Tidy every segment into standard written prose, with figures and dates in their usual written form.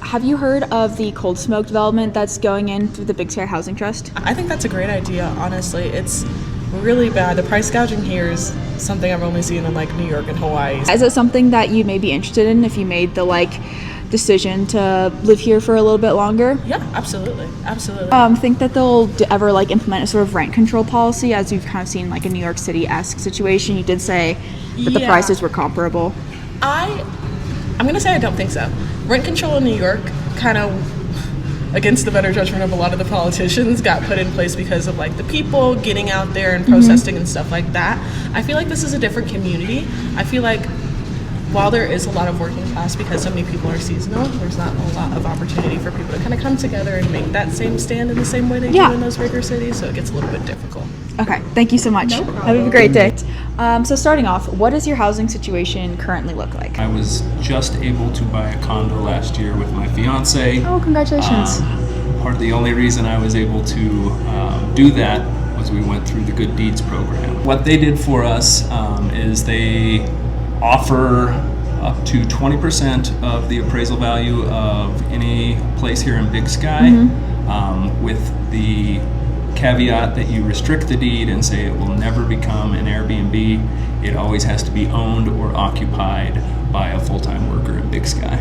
Have you heard of the Coldsmoke development that's going in through the Big Sky Housing Trust? I think that's a great idea, honestly. It's really bad. The price gouging here is something I've only seen in like New York and Hawaii. Is it something that you may be interested in if you made the decision to live here for a little bit longer? Yeah, absolutely. Think that they'll ever implement a sort of rent control policy, as you've kind of seen a New York City-esque situation? You did say that the prices were comparable. I'm gonna say I don't think so. Rent control in New York, kind of against the better judgment of a lot of the politicians, got put in place because of the people getting out there and protesting and stuff like that. I feel like this is a different community. I feel like while there is a lot of working class, because so many people are seasonal, there's not a lot of opportunity for people to kind of come together and make that same stand in the same way they do in those bigger cities, so it gets a little bit difficult. Okay, thank you so much. No problem. Have a great day. So starting off, what does your housing situation currently look like? I was just able to buy a condo last year with my fiance. Oh, congratulations. Part of the only reason I was able to do that was we went through the Good Deeds program. What they did for us is they offer up to 20% of the appraisal value of any place here in Big Sky, with the caveat that you restrict the deed and say it will never become an Airbnb. It always has to be owned or occupied by a full-time worker in Big Sky.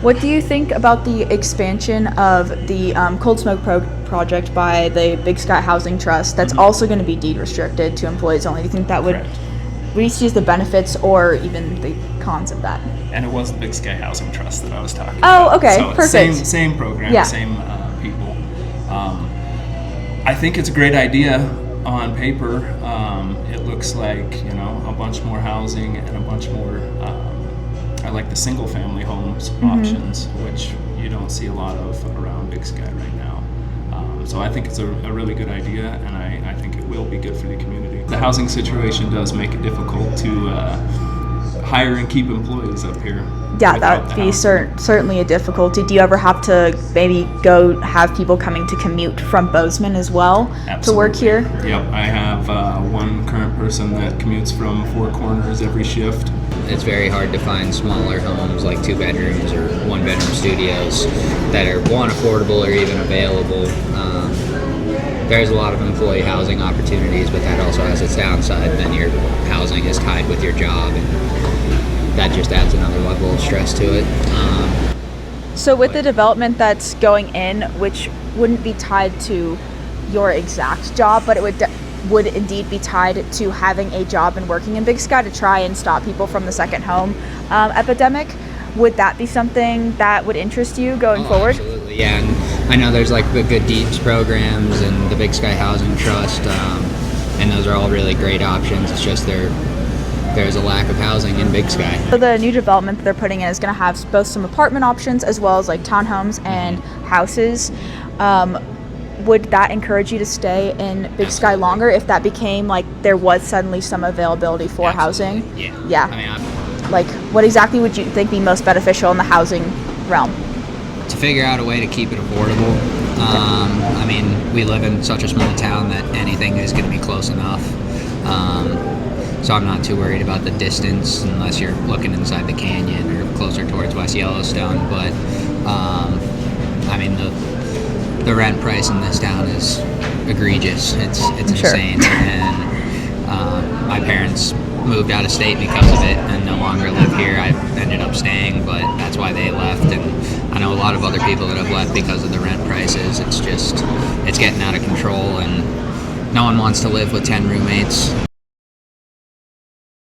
What do you think about the expansion of the Coldsmoke project by the Big Sky Housing Trust that's also going to be deed restricted to employees only? Do you think that would you see the benefits or even the cons of that? And it was the Big Sky Housing Trust that I was talking about. Oh, okay, so perfect. Same program, same people. I think it's a great idea on paper. It looks like a bunch more housing and a bunch more. I like the single family homes options, which you don't see a lot of around Big Sky right now. So I think it's a really good idea, and I think it will be good for the community. The housing situation does make it difficult to hire and keep employees up here. Yeah, that would be certainly a difficulty. Do you ever have to maybe go have people coming to commute from Bozeman as well to work here? Yep, I have one current person that commutes from Four Corners every shift. It's very hard to find smaller homes like 2 bedrooms or 1 bedroom studios that are affordable or even available. There's a lot of employee housing opportunities, but that also has its downside. Then your housing is tied with your job, and that just adds another level of stress to it. So with the development that's going in, which wouldn't be tied to your exact job, but it would indeed be tied to having a job and working in Big Sky to try and stop people from the second home epidemic, would that be something that would interest you going forward? Absolutely, yeah. And I know there's the Good Deeds programs and the Big Sky Housing Trust, and those are all really great options. It's just there's a lack of housing in Big Sky. So the new development that they're putting in is going to have both some apartment options as well as townhomes and houses. Would that encourage you to stay in Big Sky longer if that became there was suddenly some availability for housing? Yeah. I mean, what exactly would you think be most beneficial in the housing realm? To figure out a way to keep it affordable. I mean, we live in such a small town that anything is going to be close enough. So I'm not too worried about the distance unless you're looking inside the canyon or closer towards West Yellowstone. But I mean, the rent price in this town is egregious. It's insane. And my parents moved out of state because of it and no longer live here. I ended up staying, but that's why they left. And I know a lot of other people that have left because of the rent prices. It's getting out of control, and no one wants to live with 10 roommates.